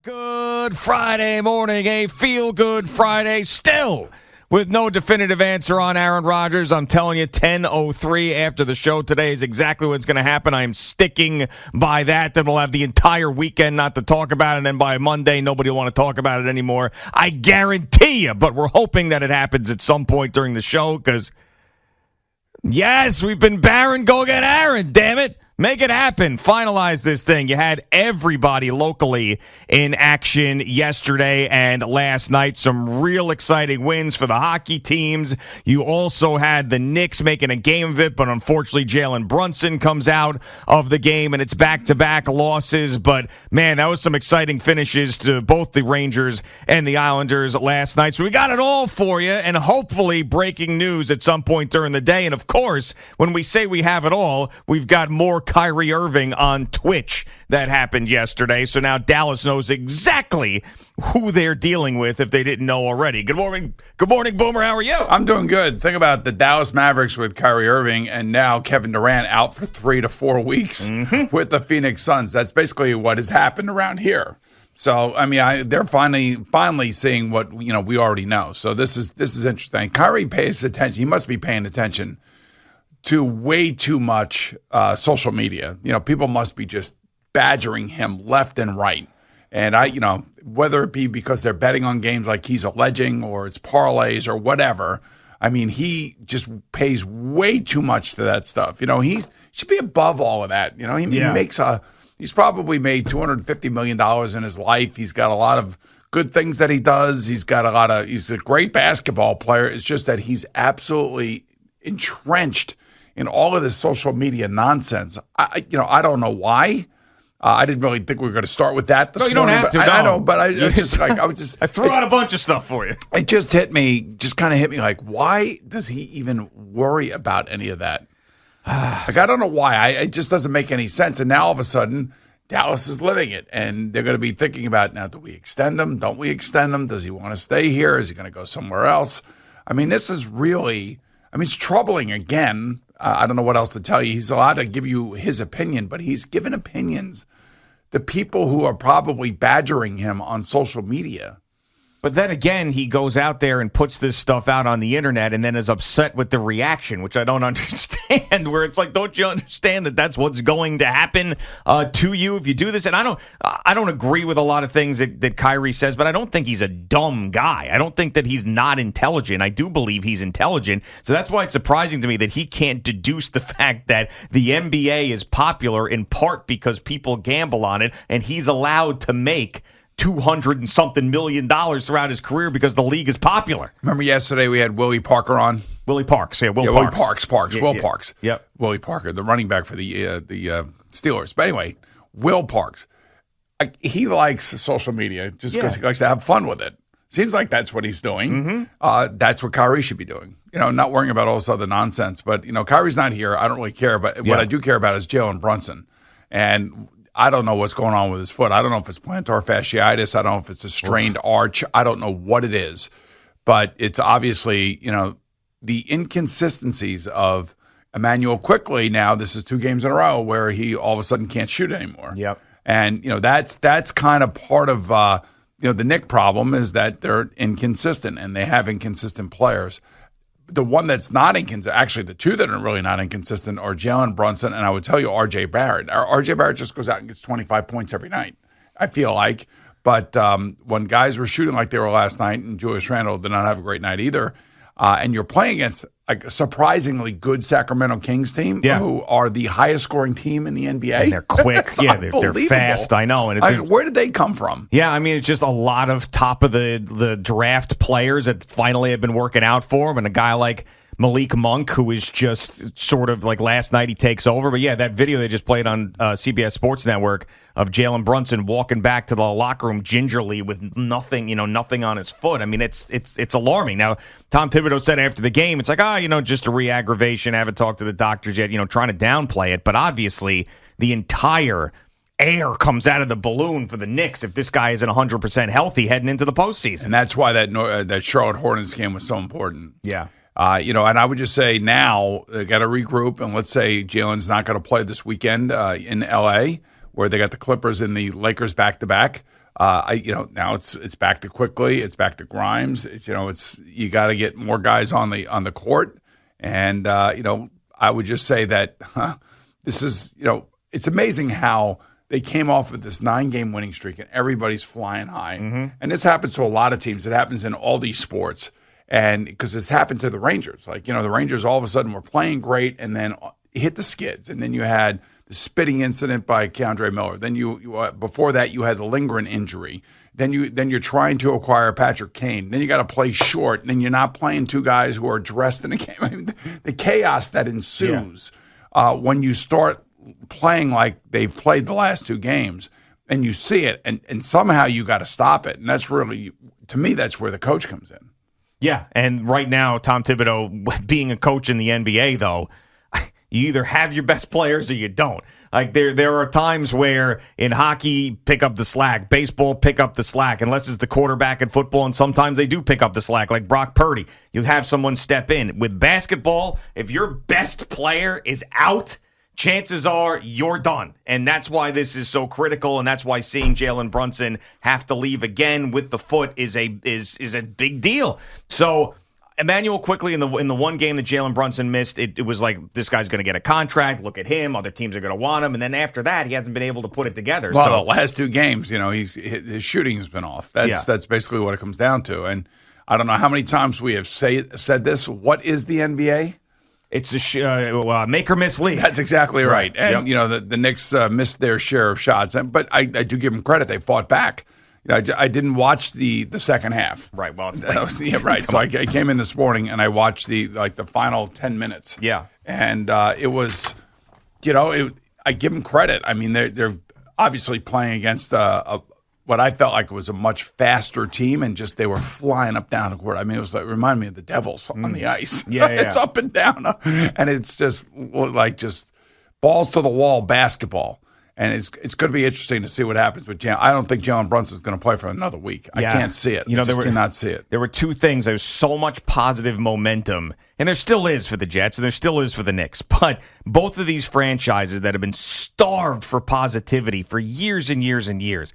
Good Friday morning, a feel-good Friday, still with no definitive answer on Aaron Rodgers. I'm telling you, 10:03 after the show today is exactly what's going to happen. I'm sticking by that. Then we'll have the entire weekend not to talk about it, and then by Monday, nobody will want to talk about it anymore. I guarantee you, but we're hoping that it happens at some point during the show because, yes, we've been Barren. Go get Aaron, damn it. Make it happen. Finalize this thing. You had everybody locally in action yesterday and last night. Some real exciting wins for the hockey teams. You also had the Knicks making a game of it, but unfortunately Jalen Brunson comes out of the game, and it's back-to-back losses. But, man, that was some exciting finishes to both the Rangers and the Islanders last night. So we got it all for you, and hopefully breaking news at some point during the day. And, of course, when we say we have it all, we've got more Kyrie Irving on Twitch that happened yesterday. So now Dallas knows exactly who they're dealing with if they didn't know already. Good morning, Boomer. How are you? I'm doing good. Think about the Dallas Mavericks with Kyrie Irving and now Kevin Durant out for 3 to 4 weeks with the Phoenix Suns. That's basically what has happened around here. So, I mean, they're finally seeing what, we already know. So this is interesting. Kyrie pays attention. He must be paying attention to way too much social media. People must be just badgering him left and right. And whether it be because they're betting on games like he's alleging or it's parlays or whatever, I mean, he just pays way too much to that stuff. He should be above all of that. He's probably made $250 million in his life. He's got a lot of good things that he does. He's a great basketball player. It's just that he's absolutely entrenched in all of this social media nonsense. I don't know why. I didn't really think we were going to start with that this morning. You don't have to. I know, but I threw out a bunch of stuff for you. It just kind of hit me like, why does he even worry about any of that? I don't know why. It just doesn't make any sense. And now all of a sudden, Dallas is living it, and they're going to be thinking about, now, do we extend him? Don't we extend him? Does he want to stay here? Is he going to go somewhere else? I mean, this is really, it's troubling again. I don't know what else to tell you. He's allowed to give you his opinion, but he's given opinions to people who are probably badgering him on social media. But then again, he goes out there and puts this stuff out on the internet and then is upset with the reaction, which I don't understand, where it's like, don't you understand that that's what's going to happen to you if you do this? And I don't agree with a lot of things that Kyrie says, but I don't think he's a dumb guy. I don't think that he's not intelligent. I do believe he's intelligent. So that's why it's surprising to me that he can't deduce the fact that the NBA is popular in part because people gamble on it, and he's allowed to make $200 and something million throughout his career because the league is popular. Remember yesterday we had Willie Parker on? Willie Parks, Parks. Will Parks. Yep. Willie Parker, the running back for the Steelers. But anyway, Will Parks, he likes social media just because he likes to have fun with it. Seems like that's what he's doing. That's what Kyrie should be doing. Not worrying about all this other nonsense. But, Kyrie's not here. I don't really care. But what I do care about is Jalen Brunson. And I don't know what's going on with his foot. I don't know if it's plantar fasciitis. I don't know if it's a strained arch. I don't know what it is. But it's obviously, the inconsistencies of Emmanuel Quickly now. This is 2 games in a row where he all of a sudden can't shoot anymore. Yep. And, that's kind of part of, the Knicks problem is that they're inconsistent and they have inconsistent players. The one that's not inconsistent, actually the 2 that are really not inconsistent are Jalen Brunson and I would tell you R.J. Barrett. R.J. Barrett just goes out and gets 25 points every night, I feel like. But when guys were shooting like they were last night, and Julius Randle did not have a great night either, and you're playing against a surprisingly good Sacramento Kings team who are the highest scoring team in the NBA. And they're quick. They're fast. I know. And where did they come from? Yeah, it's just a lot of top of the draft players that finally have been working out for him, and a guy like Malik Monk, who is just sort of like last night he takes over. But that video they just played on CBS Sports Network of Jalen Brunson walking back to the locker room gingerly with nothing on his foot. It's alarming. Now, Tom Thibodeau said after the game, it's like, just a re-aggravation. Haven't talked to the doctors yet, trying to downplay it. But obviously, the entire air comes out of the balloon for the Knicks if this guy isn't 100% healthy heading into the postseason. And that's why that Charlotte Hornets game was so important. Yeah. And I would just say now they got to regroup, and let's say Jalen's not going to play this weekend in L.A., where they got the Clippers and the Lakers back-to-back. Now it's back to Quickly, it's back to Grimes. You got to get more guys on the court, and I would just say that this is it's amazing how they came off of this 9-game winning streak and everybody's flying high, and this happens to a lot of teams. It happens in all these sports, and because it's happened to the Rangers, the Rangers all of a sudden were playing great and then hit the skids, and then you had the spitting incident by Keandre Miller. Then you before that you had the lingering injury. Then you're trying to acquire Patrick Kane. Then you got to play short. And then you're not playing two guys who are dressed in a game. I mean, the chaos that ensues when you start playing like they've played the last 2 games, and you see it, and somehow you got to stop it. And that's really, to me, that's where the coach comes in. Yeah, and right now, Tom Thibodeau, being a coach in the NBA, though, you either have your best players or you don't. Like there are times where in hockey, pick up the slack. Baseball, pick up the slack, unless it's the quarterback in football, and sometimes they do pick up the slack, like Brock Purdy. You have someone step in. With basketball, if your best player is out, chances are you're done. And that's why this is so critical, and that's why seeing Jalen Brunson have to leave again with the foot is a big deal. So Emmanuel quickly in the one game that Jalen Brunson missed, it was like, this guy's going to get a contract. Look at him. Other teams are going to want him. And then after that, he hasn't been able to put it together. Well, so the last 2 games, his shooting has been off. That's basically what it comes down to. And I don't know how many times we have said this. What is the NBA? It's a make or miss league. That's exactly right. And, the Knicks missed their share of shots. But I do give them credit. They fought back. I didn't watch the second half. Right. Well, right. So I came in this morning and I watched the final 10 minutes. Yeah. And it was, I give them credit. I mean, they're obviously playing against what I felt like was a much faster team, and just they were flying up down the court. I mean, it was like, reminded me of the Devils on the ice. Yeah. It's up and down, and it's just balls to the wall basketball. And it's going to be interesting to see what happens with Jalen. I don't think Jalen Brunson is going to play for another week. I can't see it. I just cannot see it. There were 2 things. There's so much positive momentum, and there still is for the Jets, and there still is for the Knicks. But both of these franchises that have been starved for positivity for years and years and years.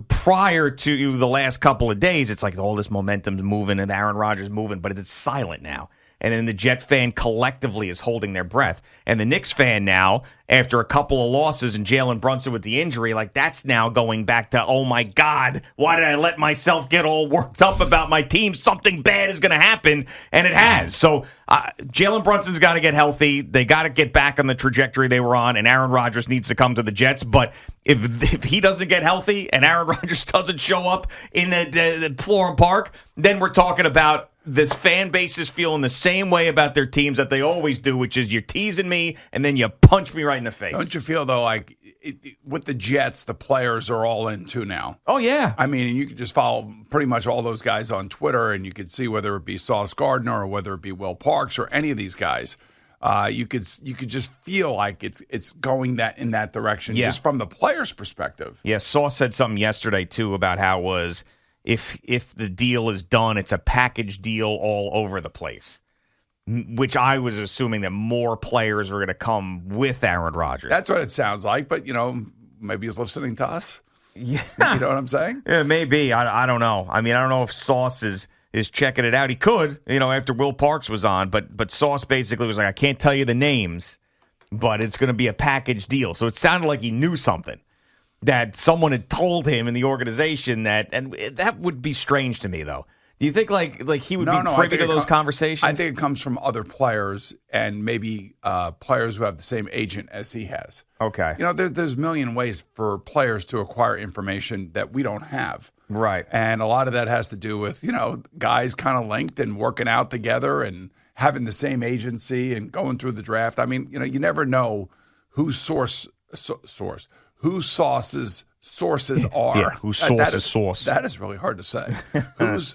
Prior to the last couple of days, it's like all this momentum's moving and Aaron Rodgers moving, but it's silent now. And then the Jet fan collectively is holding their breath. And the Knicks fan now, after a couple of losses and Jalen Brunson with the injury, that's now going back to, oh my God, why did I let myself get all worked up about my team? Something bad is going to happen, and it has. So Jalen Brunson's got to get healthy. They got to get back on the trajectory they were on, and Aaron Rodgers needs to come to the Jets. But if he doesn't get healthy and Aaron Rodgers doesn't show up in the Florham Park, then we're talking about this fan base is feeling the same way about their teams that they always do, which is you're teasing me and then you punch me right in the face. Don't you feel, though, like with the Jets, the players are all in too now? Oh, yeah. I mean, you could just follow pretty much all those guys on Twitter, and you could see whether it be Sauce Gardner or whether it be Will Parks or any of these guys. You could just feel like it's going in that direction, just from the players' perspective. Yeah, Sauce said something yesterday, too, about how it was if the deal is done, it's a package deal all over the place, which I was assuming that more players were going to come with Aaron Rodgers. That's what it sounds like, but, maybe he's listening to us. Yeah. You know what I'm saying? Yeah, maybe. I don't know. I mean, I don't know if Sauce is checking it out. He could, after Will Parks was on, but Sauce basically was like, I can't tell you the names, but it's going to be a package deal. So it sounded like he knew something, that someone had told him in the organization and that would be strange to me, though. Do you think like he would be privy to those conversations? I think it comes from other players, and maybe players who have the same agent as he has. Okay. There's a million ways for players to acquire information that we don't have. Right. And a lot of that has to do with, guys kind of linked and working out together and having the same agency and going through the draft. I mean, you never know whose Sauce's sources are. Yeah, whose source's source. That is really hard to say. Whose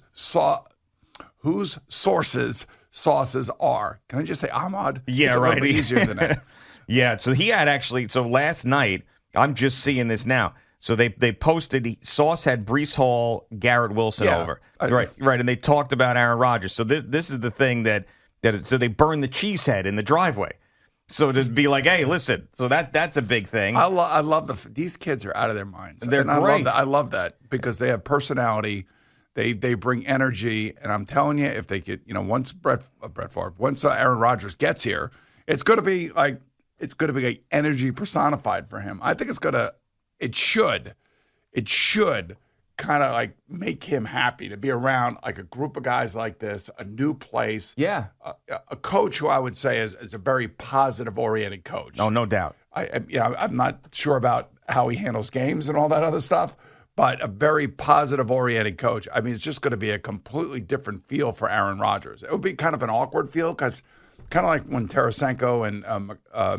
sources sauces are. Can I just say Ahmad? Yeah, it's right. A little bit easier than that. Yeah, so he had last night, I'm just seeing this now. So they posted, Sauce had Breece Hall, Garrett Wilson over. Right, and they talked about Aaron Rodgers. So this is the thing so they burned the cheese head in the driveway. So to be like, hey, listen, so that's a big thing. I love these kids are out of their minds. They're and great. I love that because they have personality. They bring energy, and I'm telling you, if they get once once Aaron Rodgers gets here, it's going to be like energy personified for him. I think it should kind of like make him happy to be around like a group of guys like this, a new place. Yeah, a coach who I would say is a very positive oriented coach. Oh, no doubt. I'm not sure about how he handles games and all that other stuff, but a very positive oriented coach. I mean, it's just going to be a completely different feel for Aaron Rodgers. It would be kind of an awkward feel because kind of like when Tarasenko and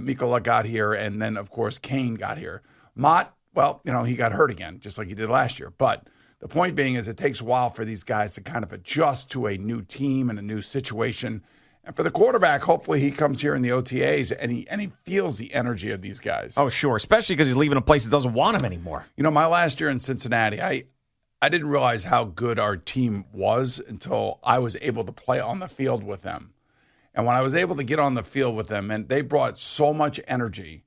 Mikola got here, and then, of course, Kane got here. Mott, well, he got hurt again, just like he did last year. But the point being is it takes a while for these guys to kind of adjust to a new team and a new situation. And for the quarterback, hopefully he comes here in the OTAs and he feels the energy of these guys. Oh, sure, especially because he's leaving a place that doesn't want him anymore. My last year in Cincinnati, I didn't realize how good our team was until I was able to play on the field with them. And when I was able to get on the field with them, and they brought so much energy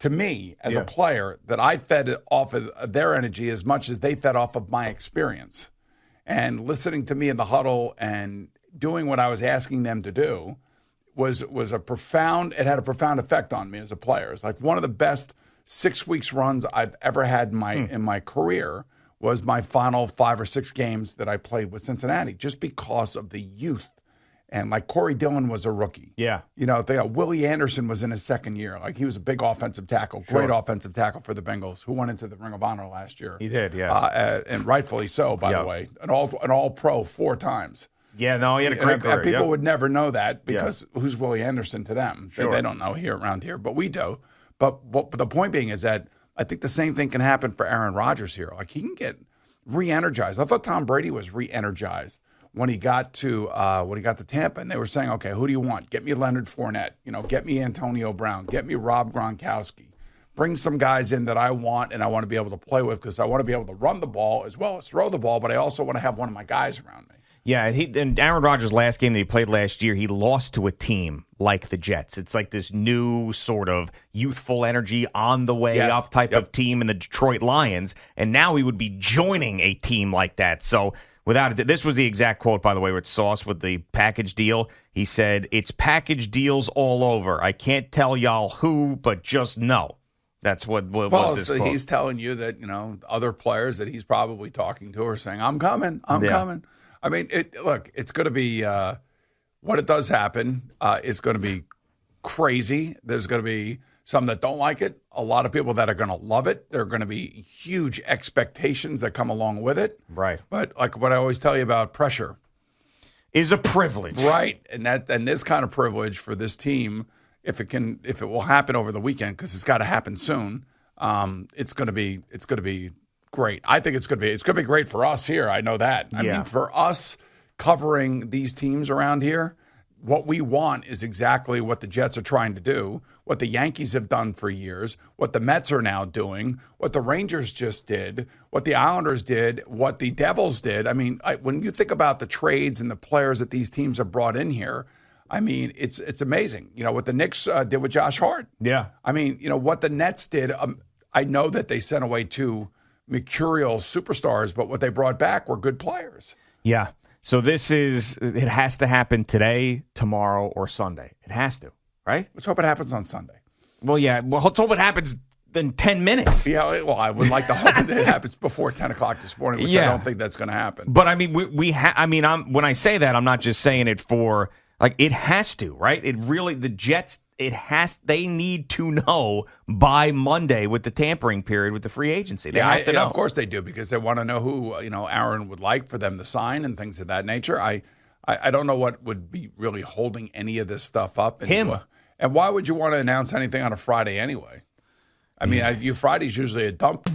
to me as a player that I fed off of their energy as much as they fed off of my experience. And listening to me in the huddle and doing what I was asking them to do was a profound effect on me as a player. It's like one of the best 6 weeks runs I've ever had in my career was my final 5 or 6 games that I played with Cincinnati, just because of the youth. And like Corey Dillon was a rookie. Yeah. Willie Anderson was in his second year. Like he was a big offensive tackle, great offensive tackle for the Bengals, who went into the Ring of Honor last year. He did, yes. And rightfully so, by the way. An all-pro 4 times. Yeah, no, he had a great career. People would never know that because who's Willie Anderson to them? Sure. They don't know around here, but we do. But the point being is that I think the same thing can happen for Aaron Rodgers here. Like he can get re-energized. I thought Tom Brady was re-energized when he got to Tampa, and they were saying, okay, who do you want? Get me Leonard Fournette. Get me Antonio Brown. Get me Rob Gronkowski. Bring some guys in that I want and I want to be able to play with because I want to be able to run the ball as well as throw the ball, but I also want to have one of my guys around me. Yeah, and Aaron Rodgers' last game that he played last year, he lost to a team like the Jets. It's like this new sort of youthful energy on the way up type of team in the Detroit Lions, and now he would be joining a team like that. So without it, this was the exact quote, by the way, with Sauce with the package deal. He said, "It's package deals all over. I can't tell y'all who, but just know." That's what was his quote. He's telling you that, other players that he's probably talking to are saying, I'm coming. I mean, it's going to be what it does happen. It's going to be crazy. There's going to be some that don't like it, a lot of people that are going to love it. There are going to be huge expectations that come along with it. Right. But like what I always tell you about pressure is a privilege. Right. And this kind of privilege for this team, if it will happen over the weekend, because it's got to happen soon, it's going to be great. I think it's going to be great for us here. I know that. I mean, for us covering these teams around here, what we want is exactly what the Jets are trying to do, what the Yankees have done for years, what the Mets are now doing, what the Rangers just did, what the Islanders did, what the Devils did. I mean, when you think about the trades and the players that these teams have brought in here, I mean, it's amazing. What the Knicks did with Josh Hart. Yeah. I mean, what the Nets did. I know that they sent away 2 mercurial superstars, but what they brought back were good players. Yeah. So it has to happen today, tomorrow, or Sunday. It has to, right? Let's hope it happens on Sunday. Well, yeah. Well, let's hope it happens in 10 minutes. Yeah, well, I would like to hope that it happens before 10 o'clock this morning, which I don't think that's going to happen. But, I mean, when I say that, I'm not just saying it for, like, it has to, right? The Jets, they need to know by Monday with the tampering period with the free agency. They have to know. Of course they do, because they want to know who, Aaron would like for them to sign and things of that nature. I don't know what would be really holding any of this stuff up. And why would you want to announce anything on a Friday anyway? I mean, Friday's usually a dump.